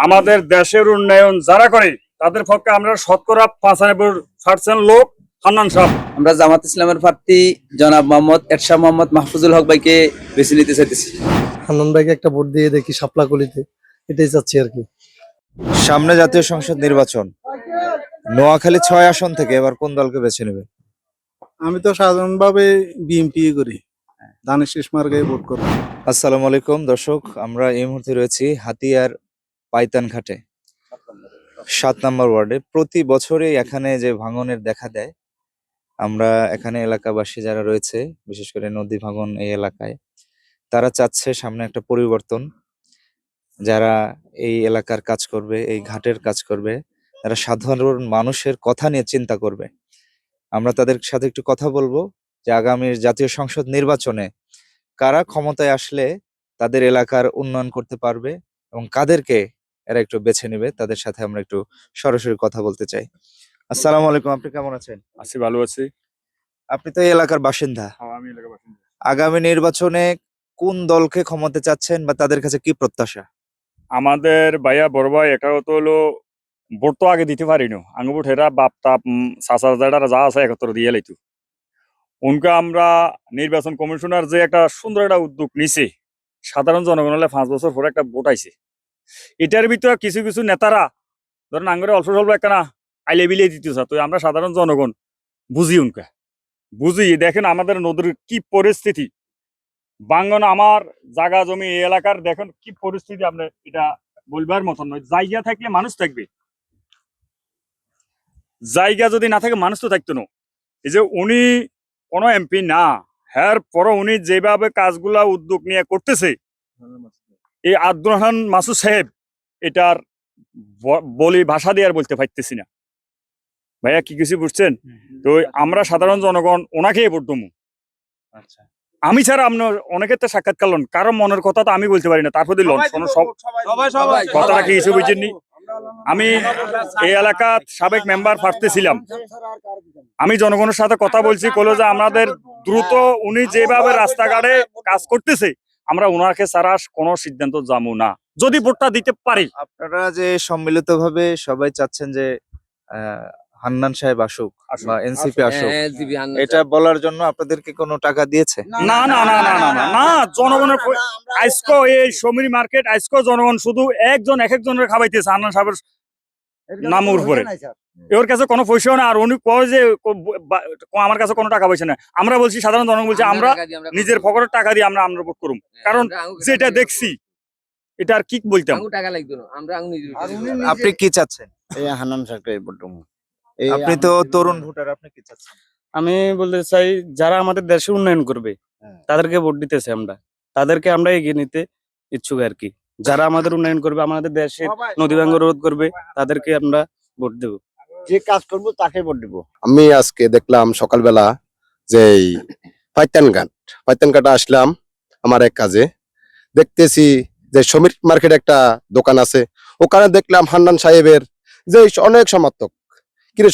আমাদের দেশের উন্নয়ন যারা করে তাদের পক্ষে আমরা শতকরা 95% লোক হান্নান সাহেব। আমরা জামাত ইসলামের প্রার্থী জনাব মোহাম্মদ এরশাদ মোহাম্মদ মাহফুজুল হক ভাইকে বেছে নিতে চাইতেছি। হান্নান ভাইকে একটা ভোট দিয়ে দেখি শাপলাকলিতে, এটাই চাচ্ছি আর কি। সামনে জাতীয় সংসদ নির্বাচন, নোয়াখালী ৬ আসন থেকে এবার কোন দলকে বেছে নেবে? আমি তো সাধারণভাবে বিএনপি করি, ধানের শেষ মার্কায় ভোট করব। আসসালামু আলাইকুম দর্শক, আমরা এই মুহূর্তে রয়েছি হাতিয়ার পাইতানঘাটে ৭ নম্বর ওয়ার্ডে। প্রতি বছরই এখানে যে ভাঙনের দেখা দেয়, আমরা এখানে এলাকাবাসী যারা রয়েছে, বিশেষ করে নদী ভাঙন এই এলাকায়, তারা চাচ্ছে সামনে একটা পরিবর্তন। যারা এই এলাকার কাজ করবে, এই ঘাটের কাজ করবে, যারা সাধারণ মানুষের কথা নিয়ে চিন্তা করবে, আমরা তাদের সাথে একটু কথা বলবো যে আগামী জাতীয় সংসদ নির্বাচনে কারা ক্ষমতায় আসলে তাদের এলাকার উন্নয়ন করতে পারবে এবং কাদেরকে এরা একটু বেছে নেবে, তাদের সাথে আমরা একটু সরাসরি কথা বলতে চাই। আসসালামু আলাইকুম, আপনি কেমন আছেন? আছি, ভালো আছি। আপনি তো এই এলাকার বাসিন্দা। আমি এলাকার বাসিন্দা। আগামী নির্বাচনে কোন দলকে ক্ষমতা চাচ্ছেন বা তাদের কাছে কি প্রত্যাশা? আমাদের ভাইয়া বড় ভাই এটা তো হলো ভোট তো আগে দিতে পারিনি, আঙ্গ ভোট হেরা বাপ তাপ চাচা যারা যা আছে একত্র দিয়ে লাইতো। উনকে আমরা নির্বাচন কমিশনার যে একটা সুন্দর একটা উদ্যোগ নিছে, সাধারণ জনগণ হলে 5 বছর পরে একটা ভোট আইছে। এটার ভিতরে কিছু কিছু নেতারা ধরেন আঙ্গরে অল্প স্বল্প একটা আইলে বিলিয়ে দিতে তো আমরা সাধারণ জনগণ বুঝি উনকে বুঝি। দেখেন আমাদের নদীর কি পরিস্থিতি, বাঙ্গন আমার জায়গা জমি এই এলাকার দেখেন কি পরিস্থিতি, আপনি এটা বলবার মতন নয়। জায়গা থাকলে মানুষ থাকবে, জায়গা যদি না থাকে মানুষ তো থাকতো না। এই যে উনি কোনো এমপি না, হ্যার পরও উনি যেভাবে কাজগুলা উদ্যোগ নিয়ে করতেছে, এই আব্দুর রহমান মাসুদ সাহেব, এটার বলি ভাষা দিয়ে আর বলতে পারতেছি না। ভাইয়া কি কিছু বুঝছেন তো? আমরা সাধারণ জনগণ ওনাকেই ভোট দেবো। আচ্ছা, আমি ছাড়া আপনার অনেকের তো সাক্ষাৎ করলেন, কারণ মনের কথা তো আমি বলতে পারি না, তারপর দিল কথাটা কি কিছু বুঝেননি। আমি এই এলাকার সাবেক মেম্বার প্রার্থী ছিলাম, আমি জনগণের সাথে কথা বলছি, বললো যে আমাদের দ্রুত উনি যেভাবে রাস্তাঘাটে কাজ করতেছে, আমরা ওনাকে ছাড়া কোনো সিদ্ধান্ত যাবো না যদি ভোটটা দিতে পারি। আপনারা যে সম্মিলিতভাবে সবাই চাচ্ছেন যে হান্নান সাহেব আসুক বা এনসিপি আসুক, এটা বলার জন্য আপনাদেরকে কোনো টাকা দিয়েছে? না না না না না না না, জনগণের আজকে এই সমীর মার্কেট আজকে জনগণ শুধু একজন এক একজনের খাওয়াইতেছে হান্নান সাহেবের নামের উপরে। ওর কাছে কোনো পয়সা না, আর উনি কয় যে আমার কাছে কোনো টাকা পয়সা না। আমরা বলছি সাধারণ জনগণ বলছি আমরা নিজের পকেটের টাকা দিয়ে আমরা ভোট করুম, কারণ যেটা দেখছি এটা আর কি বলতাম। আপনি কি চাচ্ছেন? এই হান্নান সাহেবকে ভোট দেবো। আপনি তো তরুণ ভোটার, আপনি কি চাচ্ছেন? আমি বলতে চাই যারা আমাদের দেশে উন্নয়ন করবে তাদেরকে ভোট দিতেছে, আমরা তাদেরকে আমরা এগিয়ে নিতে ইচ্ছুক আর কি। যারা আমাদের উন্নয়ন করবে, আমাদের দেশে নদী ভাঙ্গ রোধ করবে, তাদেরকে আমরা ভোট দেব। যে কাজ করবো তাকে ভোট দিব। আমি আজকে দেখলাম সকালবেলা যে পাইতানঘাট আসলাম আমার এক কাজে, দেখতেছি যে সমীর মার্কেট একটা দোকান আছে, ওখানে দেখলাম হান্নান সাহেবের যে অনেক সমর্থক, কিন্তু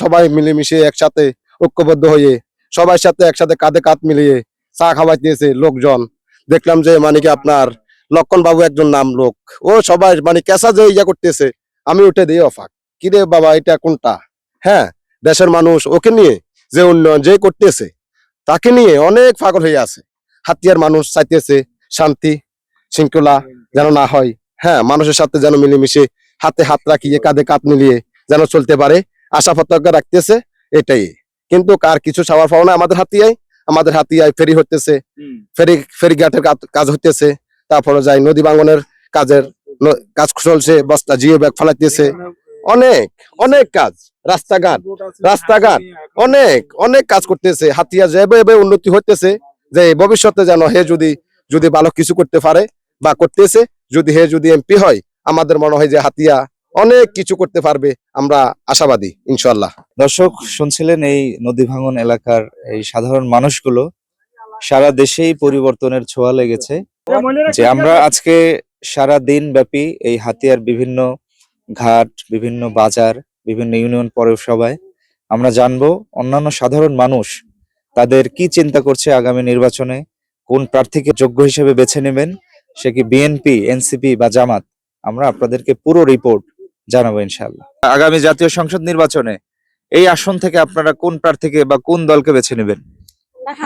সবাই মিলেমিশে একসাথে ঐক্যবদ্ধ হয়ে সবার সাথে একসাথে কাঁধে কাঁধ মিলিয়ে চা খাওয়াইতেছে লোকজন। দেখলাম যে মানে কি আপনার লক্ষণ বাবু একজন নাম লোক, ও সবাই মানে কেঁচা যে ইয়া করতেছে, আমি উঠে দিই অফাক, কিরে বাবা এটা কোনটা? হ্যাঁ, দেশের মানুষ ওকে নিয়ে যে উন্নয়ন যে করতেছে তাকে নিয়ে অনেক পাগল হয়ে আছে। হাতিয়ার মানুষ চাইতেছে শান্তি শৃঙ্খলা যেন না হয়, হ্যাঁ, মানুষের সাথে যেন মিলেমিশে হাতে হাত রাখিয়ে কাঁধে কাঁধ মিলিয়ে যেন চলতে পারে, আশা প্রত্যাশা রাখতেছে এটাই। কিন্তু কার কিছু চাওয়ার পাওয়া না। আমাদের হাতিয়ায় ফেরি হতেছে, ফেরি ঘাটের কাজ হইতেছে, তারপরে যাই নদী ভাঙনের কাজ চলছে, বস্তা জিও ব্যাগ ফেলাইতেছে, অনেক কাজ, রাস্তাঘাট অনেক কাজ করতেছে। হাতিয়া যেভাবে উন্নতি হইতেছে যে ভবিষ্যতে যেন হে যদি ভালো কিছু করতে পারে বা করতেছে, যদি এমপি হয়, আমাদের মনে হয় যে হাতিয়া অনেক কিছু করতে পারবে, আমরা আশাবাদী ইনশাআল্লাহ। দর্শক শুনছিলেন এই নদী ভাঙন এলাকার এই সাধারণ মানুষগুলো, সারা দেশেই পরিবর্তনের ছোঁয়া লেগেছে। যে আমরা আজকে সারা দিন ব্যাপী এই হাতিয়ার বিভিন্ন ঘাট, বিভিন্ন বাজার, বিভিন্ন ইউনিয়ন পৌরসভায় আমরা জানবো অন্যান্য সাধারণ মানুষ তাদের কি চিন্তা করছে আগামী নির্বাচনে, কোন প্রার্থীকে যোগ্য হিসেবে বেছে নেবেন, সে কি বিএনপি, এনসিপি বা জামাত, আমরা আপনাদেরকে পুরো রিপোর্ট জানাবো ইনশাআল্লাহ। আগামী জাতীয় সংসদ নির্বাচনে এই আসন থেকে আপনারা কোন প্রার্থীকে বা কোন দলকে বেছে নেবেন?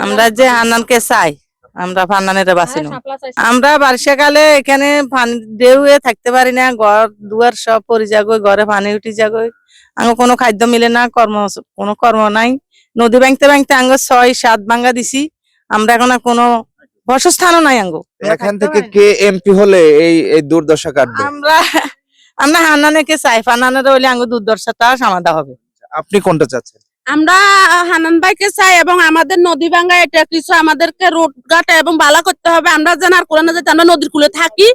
আমরা যে হান্নানকে চাই, আমরা ফান্নানের বাঁচিনি। আমরা বর্ষাকালে এখানে পানি ঢেউয়ে থাকতে পারি না, ঘর দুয়ার সব পরি যাগো, ঘরে পানি উঠি যাগো, আঙ্গ কোনো খাদ্য মিলে না, কোনো কর্ম নাই। নদী ভাঙতে ভাঙতে আঙ্গ 6-7 ভাঙ্গা দিছি, আমরা এখন আর কোনো বাসস্থানও নাই আঙ্গ। এখান থেকে কে এমপি হলে এই এই দুর্দশা কাটবে? আমরা হান্নানকে চাই, ফান্নানের হইলে আঙ্গ দুর্দশাটা সমাধা হবে। আপনি কোনটা চাচ্ছেন? আমরা হান্নান ভাইকে চাই এবং আমাদের নদী ভাঙ্গা এটা কিছু আমাদেরকে রোড ঘাট এবং বালা করতে হবে। আমরা যেন আর কোনো যাতে আমরা নদীর কূলে থাকি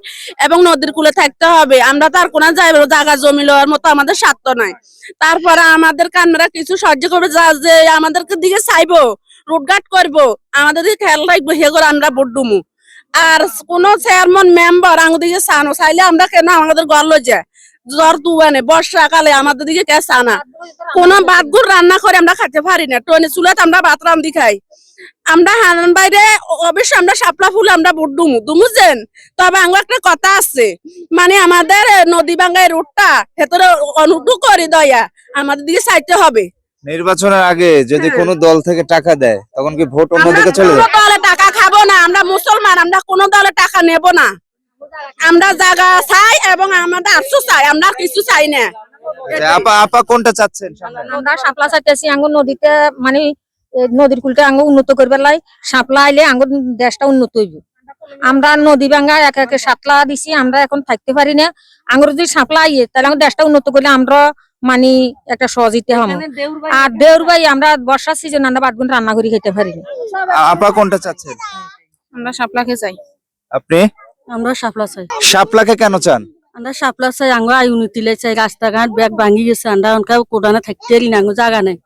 এবং নদীর কূলে থাকতে হবে। আমরা তো আর কোনো জায়গা জমি লওয়ার মতো আমাদের স্বার্থ নাই। তারপরে আমাদেরকে আমরা কিছু সাহায্য করবে, যা যে আমাদেরকে দিকে চাইবো, রোড ঘাট করবো, আমাদের দিকে খেয়াল রাখবো, হে করে আমরা ভোট দুমু। আর কোন চেয়ারম্যান মেম্বার আমাদের দিকে চানো চাইলে আমরা কেন আমাদের ঘর লই যায় জ্বর দুয়ানে বর্ষাকালে আমাদের দিকে কে চানা কোন ভাতগুড় রান্না করে আমরা খেতে পারি না, টনে চুলাত আমরা ভাত রান্ধি খাই। আমরা হান্নান বাইরে অবশ্যই আমরা শাপলা ফুল আমরা ভোট দুমুছেন। তবে আমার একটা কথা আছে, মানে আমাদের নদী ভাঙ্গায় রোডটা ভেতরে অনুটু করে দয়া আমাদের দিকে চাইতে হবে। নির্বাচনের আগে যদি কোনো দল থেকে টাকা দেয় তখন কি ভোট অন্যদিকে চলে যাবে? দলে টাকা খাবো না, আমরা মুসলমান, আমরা কোনো দলে টাকা নেব না। আমরা জায়গা চাই এবং আমাদের আরশো চাই, আমরা কিছু চাই না। আপা কোনটা চাচ্ছেন? আমরা শাপলা চাইতেছি, আঙ্গুর নদীতে মানে নদীর কুলটা আঙ্গুর উন্নত করবে লাই, শাপলা আইলে আঙ্গুর দেশটা উন্নত হইব। আমরা নদী ভাঙ্গা একে শাপলা দিছি, আমরা এখন থাকতে পারি না। আঙ্গুর যদি শাপলা আইয়ে তাহলে আমার দেশটা উন্নত করলে আমরা মানে একটা সহজিতে হম। আর দেউর ভাই আমরা বর্ষার সিজন আমরা বাদগুন রান্না করে খেতে পারি না। আপা কোনটা চাচ্ছেন? আমরা শাপলাকে চাই। আপনি? আমরা শাপলা চাই। শাপলাকে কেন চান? আমরা শাপলা চাই, আঙ্গুর আই উন্নতিলে চাই। রাস্তাঘাট ব্যাগ ভাঙি গেছে, আমরা অনকা কোদানে থাকতে পারি না, আঙ্গুর জায়গা নাই।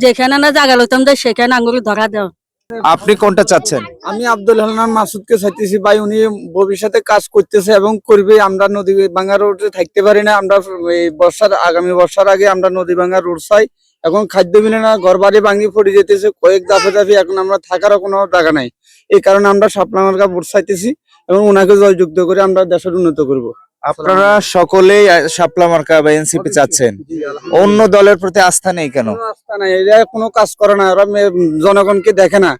যেখানে না জায়গা লইতাম যাই সেখানে আঙ্গুর ধরা দেওয়া। আপনি কোনটা চাচ্ছেন? আমি আব্দুল হান্নান মাসুদকে চাইতেছি ভাই, উনি ভবিষ্যতে কাজ করতেছে এবং করবে। আমরা নদী ভাঙ্গা রোডে থাকতে পারি না, আমরা এই আগামী বর্ষার আগে আমরা নদী ভাঙ্গা রোড চাই। এখন খাদ্য মিলে না, ঘর বাড়ি ভাঙি পড়ে যেতেছে কয়েক দাফে, এখন আমরা থাকারও কোনো জায়গা নাই। এই কারণে আমরা শাপলা মার্কা ভোট চাইতেছি এবং ওনাকে জয়যুক্ত করে আমরা দেশের উন্নত করব। আপনারা সকলেই শাপলা মার্কা বা এনসিপি চাচ্ছেন, অন্য দলের প্রতি আস্থা নেই কেন? আস্থা নাই, এরা কোনো কাজ করে না, ওরা জনগণকে দেখে না,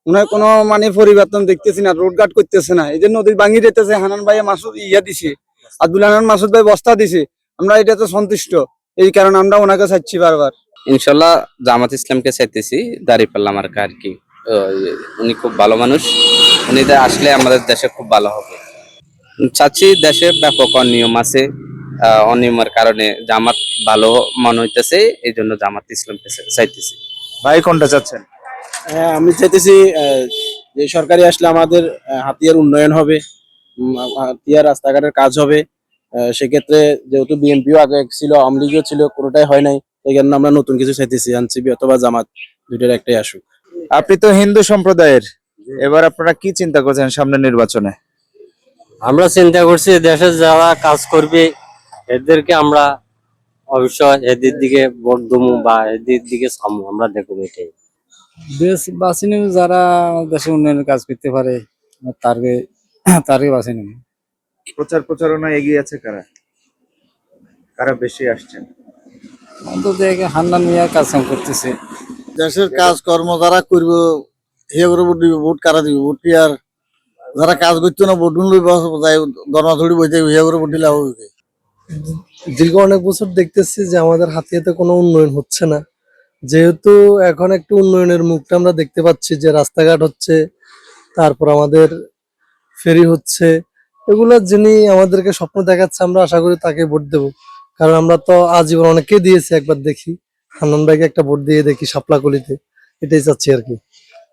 ওনার কোনো মানে পরিবর্তন দেখতেছি না, রোড ঘাট করতেছে না। এই যে নদী ভাঙি যেতেছে, হান্নান ভাই মাসুদ দিছে, আব্দুল হান্নান মাসুদ ভাই বস্তা দিছে, আমরা এটাতে সন্তুষ্ট। এই কারণে আমরা ওনাকে চাচ্ছি বারবার। ইনশাল্লাহ জামাত ইসলামকে চাইতেছি, দাঁড়িপাল্লা মার্কা আর কি। উনি খুব ভালো মানুষ, উনি আসলে আমাদের দেশে খুব ভালো হবে। চাচ্ছি দেশে ব্যাপক অনিয়ম আছে, অনিয়মের কারণে জামাত ভালো মনে হইতেছে, এই জন্য জামাত ইসলামকে চাইতেছি। ভাই কোনটা চাচ্ছেন? হ্যাঁ, আমি চাইতেছি যে সরকারি আসলে আমাদের হাতিয়ার উন্নয়ন হবে, হাতিয়ার রাস্তাঘাটের কাজ হবে। সেক্ষেত্রে যেহেতু বিএনপিও আগে ছিল, আওয়ামী লীগও ছিল, কোনোটাই হয় নাই, এই কারণে আমরা নতুন কিছু চাইতেছি, এনসিপি অথবা জামাত, দুইটার একটাই আসুক। আপনি তো হিন্দু সম্প্রদায়ের, এবার আপনারা কি চিন্তা করছেন সামনে নির্বাচনে? আমরা চিন্তা করছি দেশে যারা কাজ করবে এদেরকে আমরা অবশ্যই এদের দিকে ভোট দেবো বা এদের দিকে সামু, আমরা দেখবো। এটাই দেশ বাঁচি নেব, যারা দেশের উন্নয়নের কাজ করতে পারে তারকে বাঁচি নেব। প্রচার প্রচারণা এগিয়ে আছে কারা কারা বেশি আসছেন? অন্তত হান্নান মিয়া কাজ কাম করতেছে। দেশের কাজকর্ম যারা করবো হে করে ভোট দিবে, ভোট কারা দিবে, ভোট কি আর যারা কাজ করতো না ভোট লই দরমাথড়ি বইতে হে করে ভোট দিলে হবে। দীর্ঘ অনেক বছর দেখতেছি যে আমাদের হাতিয়াতে কোনো উন্নয়ন হচ্ছে না, যেহেতু এখন একটু উন্নয়নের মুখটা আমরা দেখতে পাচ্ছি, যে রাস্তাঘাট হচ্ছে, তারপর আমাদের ফেরি হচ্ছে, এগুলো যিনি আমাদেরকে স্বপ্ন দেখাচ্ছে, আমরা আশা করি তাকে ভোট দেব। কারণ আমরা তো আজীবন অনেকে দিয়েছি, একবার দেখি হান্নান ভাইকে একটা ভোট দিয়ে দেখি শাপলাকলিতে, এটাই চাচ্ছি আর কি।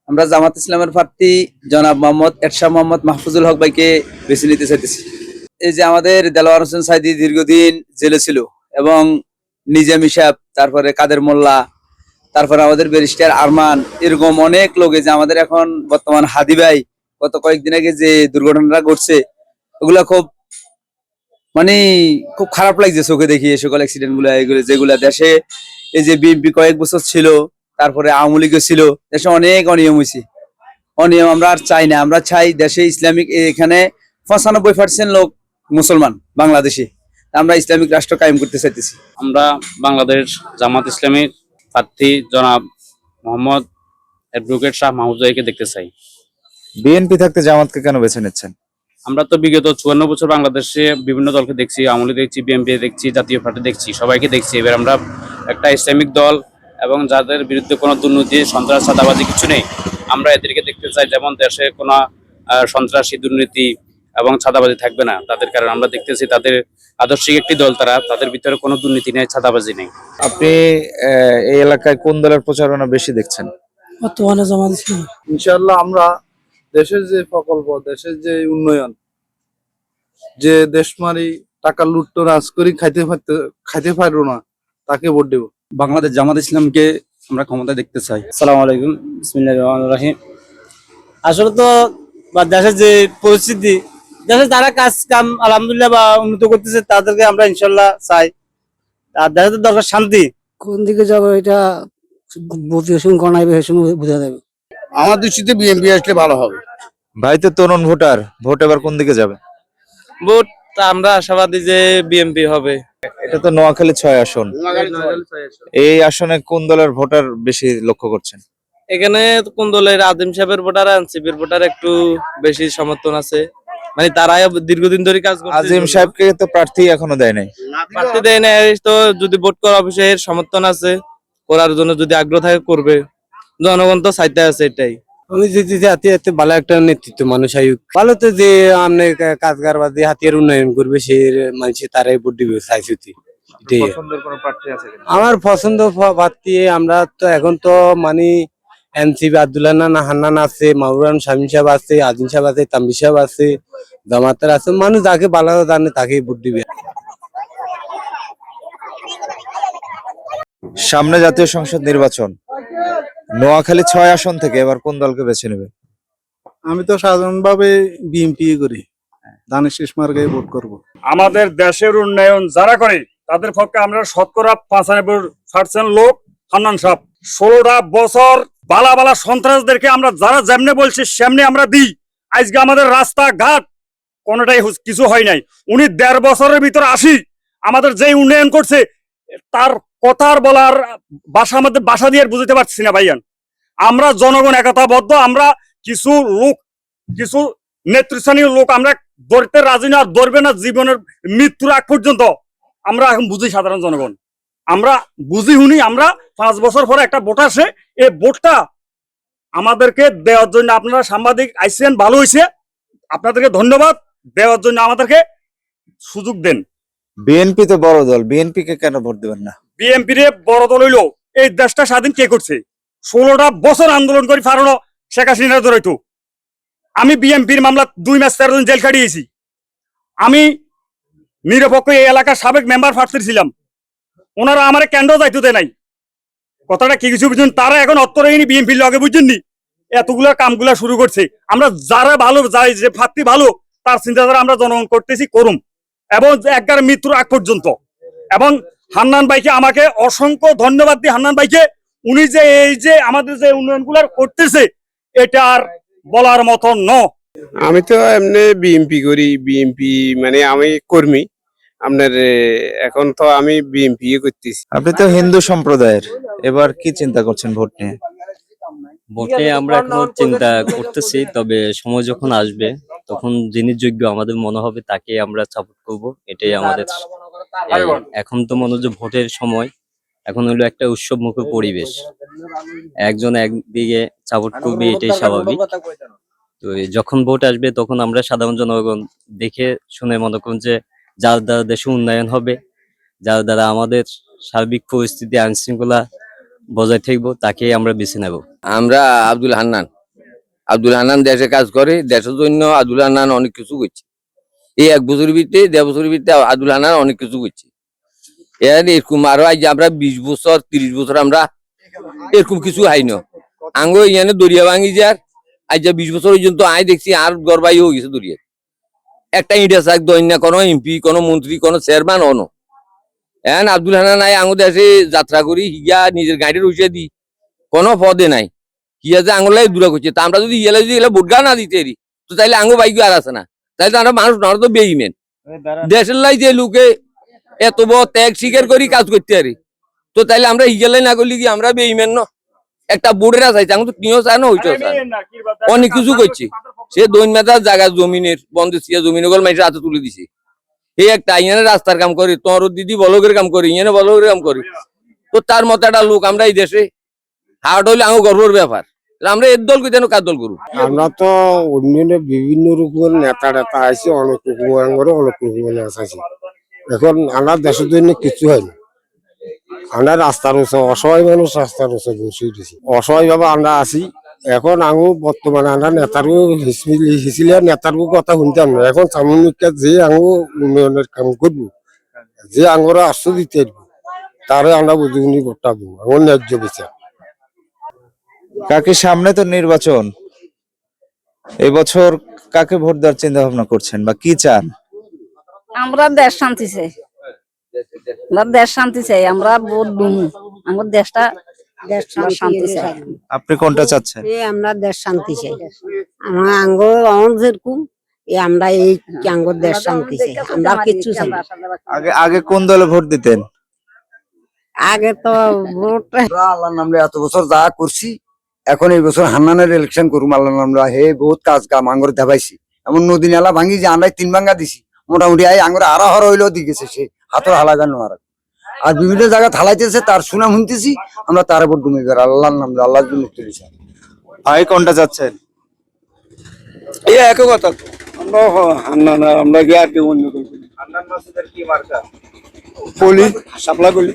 আমরা জামাত ইসলামের প্রার্থী জনাব মোহাম্মদ এরশাদ মোহাম্মদ মাহফুজুল হক ভাইকে বেছে নিতে চাইতেছি। এই যে আমাদের দেলোয়ার হোসেন সাইদি দীর্ঘদিন জেলে ছিল এবং নিজাম হিসাব, তারপরে কাদের মোল্লা, তারপরে আমাদের ব্যারিস্টার আরমান, এরকম অনেক লোকে যে আমাদের এখন বর্তমান হাদি ভাই গত কয়েকদিন আগে যে দুর্ঘটনাটা ঘটছে, ওগুলা খুব মানে খুব খারাপ লাগছে চোখে দেখি এই সকল অ্যাক্সিডেন্ট গুলা, এগুলো যেগুলা দেশে এই যে বিএনপি কয়েক বছর ছিল, তারপরে আওয়ামী লীগও ছিল, দেশে অনেক অনিয়ম হয়েছে। অনিয়ম আমরা আর চাই না, আমরা চাই দেশে ইসলামিক, এখানে 95% লোক মুসলমান বাংলাদেশি, আমরা ইসলামিক রাষ্ট্র কায়েম করতে চাইতেছি। আমরা বাংলাদেশ জামাত ইসলামীর প্রার্থী জনাব মোহাম্মদ অ্যাডভোকেট শাহ মাহফুজকে দেখতে চাই। বিএনপি থাকতে জামাতকে কেন বেছে নিচ্ছেন? আমরা তো বিগত 54 বছর বাংলাদেশে বিভিন্ন দলকে দেখছি, আওয়ামী লীগ দেখছি, বিএনপি দেখছি, জাতীয় পার্টি দেখছি, সবাইকে দেখছি। এবার আমরা একটা ইসলামিক দল এবং যাদের বিরুদ্ধে কোনো দুর্নীতি, সন্ত্রাস, চাঁদাবাজি কিছু নেই, আমরা এদেরকে দেখতে চাই। যেমন দেশে কোনো সন্ত্রাসী, দুর্নীতি এবং চাঁদাবাজি থাকবে না তাদের, কারণ আমরা দেখতেছি তাদের আদর্শিক একটি দল, তাদের ভিতরে কোনো দুর্নীতি নেই, চাঁদাবাজি নেই। আপনি এই এলাকায় কোন দলের প্রচারণা বেশি দেখছেন? বর্তমানে জামাত ইসলাম। ইনশাআল্লাহ আমরা দেশের যে প্রকল্প, দেশের যে উন্নয়ন, যে দেশমারি টাকা লুট্টো রাজ করি খাইতে পারবো না, তাকে ভোট দেব। বাংলাদেশ জামাত ইসলামকে আমরা ক্ষমতা দেখতে চাই। আসসালামু আলাইকুম, বিসমিল্লাহির রহমানির রহিম। আসলে তো দেশের যে পরিস্থিতি, দেশে যারা কাজ কাম আলহামদুলিল্লাহ বা উন্নত করতেছে তাদেরকে আমরা ইনশাল্লাহ চাই। আর দেশে তো দরকার শান্তি। কোন দিকে যাবো এটা গণাইবে, বোঝা যাবে। আমার দৃষ্টিতে বিএনপি আসলে ভালো হবে। ভাই তো তরুণ ভোটার, ভোট এবার কোন দিকে যাবে? ভোট আমরা আশাবাদী যে বিএনপি হবে। এটা তো নোয়াখালী 6 আসন, এই আসনে কোন দলের ভোটার বেশি লক্ষ্য করছেন? এখানে কোন দলের আজিম সাহেবের ভোটার, এনসিপির ভোটার একটু বেশি সমর্থন আছে, মানে তারাই দীর্ঘদিন ধরে কাজ করছে। আজিম সাহেবকে তো প্রার্থী এখনো দেয় নাই। প্রার্থী দেয় না, তো যদি ভোট করা অফিসের সমর্থন আছে, করার জন্য যদি আগ্রহ থাকে করবে, জনগণ তো চাইতে আছে এটাই। আমি যদি হাতিয়ার ভালো একটা নেতৃত্ব মানুষ আয়ুক ভালো, তো যে আপনি কাজগার বাদে হাতিয়ার উন্নয়ন করবে সে মানুষ তারাই ভোট দিবে চাইছি। পছন্দের কোনো প্রার্থী আছে কিনা? আমার পছন্দ প্রার্থী আমরা তো এখন তো মানে এনসিপি আব্দুল হান্নান আছে, মাহবুরান শামীম সাহেব আছে, আজিম সাহেব আছে, তাম্বির সাহেব আছে, জামাতের আছে। মানুষ যাকে ভালো জানে তাকেই ভোট দিবে। সামনে জাতীয় সংসদ নির্বাচন, নোয়াখালী 6 আসন থেকে এবার কোন দলকে বেছে নেবে? আমি তো সাধারণভাবে বিএনপি করি, ধানের শেষ মার্কায় ভোট করব। আমাদের দেশের উন্নয়ন যারা করে তাদের পক্ষে আমরা শতকরা 95% লোক হান্নান সাহেব। 16টা বছর বালা বালা সন্ত্রাসদেরকে আমরা যারা যেমনে বলছি সেমনি আমরা দিই। আজকে আমাদের রাস্তাঘাট কোনোটাই কিছু হয় নাই। উনি 1.5 বছরের ভিতরে আমাদের যে উন্নয়ন করছে তার কথার বলার ভাষা আমাদের ভাষা দিয়ে বুঝতে পারছি না ভাইয়ান। আমরা জনগণ একতাবদ্ধ, আমরা কিছু লোক, কিছু নেতৃস্থানীয় লোক আমরা ধরতে রাজি না, ধরবে না জীবনের মৃত্যুর আগ পর্যন্ত। আমরা এখন বুঝি সাধারণ জনগণ, আমরা বুঝি হুনি। আমরা 5 বছর পরে একটা ভোট আসে, এই ভোটটা আমাদেরকে দেওয়ার জন্য আপনারা সাংবাদিক আইসেন, ভালো হয়েছে, আপনাদেরকে ধন্যবাদ। দেওয়ার জন্য আমাদেরকে সুযোগ দেন। বিএনপি তো বড় দল, বিএনপি কে কেন ভোট দেবেন না? বিএনপি রে বড় দল হইলো, এই দেশটা স্বাধীন কে করছে? 16টা বছর আন্দোলন করি ফারণো শেখ হাসিনা ধরাইতো। আমি বিএনপির মামলা 2 মাস 13 দিন জেল কাটিয়েছি। আমি নিরপেক্ষ এই এলাকার সাবেক মেম্বার প্রার্থী ছিলাম, ওনারা আমার কেন্দ্র যাইতে দেয় নাই। কথাটা কি কিছু বুঝুন, তারা এখন অত্তরাইনি বিএনপির লগে, বুঝছেননি? এতগুলা কামগুলা শুরু করছে। আমরা যারা ভালো, যাই যে প্রার্থী ভালো তার চিন্তাধারা আমরা জনগণ করতেছি, করুম এবং একবার মৃত্যুর আগ পর্যন্ত। এবং হান্নান ভাইকে আমাকে অসংখ্য ধন্যবাদ দিই। হান্নান ভাইকে, উনি যে এই যে আমাদের যে উন্নয়নগুলো করতেছে এটা আর বলার মতো ন। আমি তো এমনি বিএমপি করি, বিএমপি মানে আমি কর্মী আপনার। এখন তো আমি বিএমপি করতেছি। আপনি তো হিন্দু সম্প্রদায়ের, এবার কি চিন্তা করছেন ভোট নিয়ে? ভোটে আমরা এখনো চিন্তা করতেছি, তবে সময় যখন আসবে তখন যিনি যোগ্য আমাদের মনে হবে তাকে আমরা সাপোর্ট করব, এটাই আমাদের। এখন তো মনে হচ্ছে ভোটের সময়, এখন হলো একটা উৎসব মুখর পরিবেশ, একজন একদিকে সাপোর্ট করবে, এটাই স্বাভাবিক। তো যখন ভোট আসবে তখন আমরা সাধারণ জনগণ দেখে শুনে মনে করুন যে যার দ্বারা দেশে উন্নয়ন হবে, যার দ্বারা আমাদের সার্বিক পরিস্থিতি আইন শৃঙ্খলা বজায় থাকবো, তাকে আমরা বেছে নেব। আমরা আব্দুল হান্নান দেশে কাজ করে, দেশের জন্য আব্দুল হান্নান অনেক কিছু করছে। এই 1 বছরের ভিতরে 1.5 বছরের ভিতরে আব্দুল হান্নান অনেক কিছু করছে। এরকম আরো আজ আমরা 20 বছর 30 বছর আমরা এরকম কিছু হাইন আঙ্গো ইয়ানে দরিয়া ভাঙি যার আজ 20 বছর পর্যন্ত আয় দেখছি আর গড়বাই হয়ে গেছে দরিয়া। একটা ইন্ডিয়া চাক দৈন্য কোনো এমপি, কোনো মন্ত্রী, কোনো চেয়ারম্যান অন এখন আব্দুল হান্নান নাই আঙ্গো দেশে যাত্রা করি হিয়া নিজের গাড়ি রুষে দি কোনো পদে নাই, হিয়া যে আঙুলাই দূরা করছে। তা আমরা যদি ইয়েলে যদি ভোট না দিতে পারি তো তাইলে আঙ্গো বাইক আর আছে না, তাইলে তো আমরা মানুষ না তো বেইমেন। দেশের লাই যে লোকে এত বড় ত্যাগ স্বীকার করি কাজ করতে পারি, তো তাইলে আমরা হিগেলাই না করলি কি আমরা বেইমান না? একটা বোর্ডের চাইছে, আমি তো কিও চায় না ওইটাও চায় না। অনেক কিছু করছি, সে দৈন মেধার জায়গা জমিনের বন্ধ ছিল, জমিন ওগুলো মানুষের হাতে তুলে দিছে। এই একটা ইয়ে রাস্তার কাম করি, তোর দিদি বলকের কাম করি, ইয়ে বলকের কাম করি, তো তার মতো একটা লোক আমরা এই দেশে হার্ট হইলে আমার গর্বের ব্যাপার। আমরা এর দল কেন কার দল করু? আমরা তো উন্নয়নে বিভিন্ন রকমের নেতা টেতা আইসি, অনেক রকমের অনেক রকমের নেতা আছে। এখন আমার দেশের জন্য কিছু হয়নি। আমরা রাস্তার উৎসব অসহায় মানুষ, রাস্তার উৎসব বসে দিছি, অসহায় ভাবে আমরা আছি। এখন আমি বর্তমানে আমরা নেতারও হিসিলে নেতারও কথা শুনতাম না। এখন সাময়িক যে আমি উন্নয়নের কাম করবো, যে আঙুরা আশ্রয় দিতে পারবো, তারে আমরা বুঝুনি ভোটটা দেবো, আমার ন্যায্য বিচার। কাকে সামনে তো নির্বাচন, এবছর কাকে ভোট দেওয়ার চিন্তা ভাবনা করছেন বা কি চান? আমরা দেশ শান্তি চাই, আমরা দেশ শান্তি চাই, আমরা ভোট দুমু, আমার দেশটা শান্তি চাই। আপনি কোনটা চাচ্ছেন? আমরা দেশ শান্তি চাই, আমরা যেরকম আমরা এই আঙ্গর দেশ শান্তি চাই, আমরা কিচ্ছু চাই। আগে কোন দলে ভোট দিতেন? আগে তো ভোট আল্লাহর নামে এত বছর যা করছি, এখন এই বছর হান্নানের ইলেকশন করুম আল্লাহর নামে। হে বহুত কাজ কাম আঙ্গর দেখাইছি, এমন নদী নালা ভাঙি যে আমরা 3 ভাঙ্গা দিছি, মোটামুটি আঙ্গর আরো হর হইলেও দিয়েছে সে হাতর হালাগানো আর বিভিন্ন জায়গা থালাইতেছে, তার সুনাম শুনতেছি, আমরা তার উপর ডুমে বের আল্লাহর নামে, আল্লাহর জন্য তুলেছি। ভাই কোনটা চাচ্ছেন? এই একই কথা, আমরা হান্নান, আমরা কি আর কেউ অন্য হান্নান মাসুদের কি মার্কা? বলি সাপলা বলি।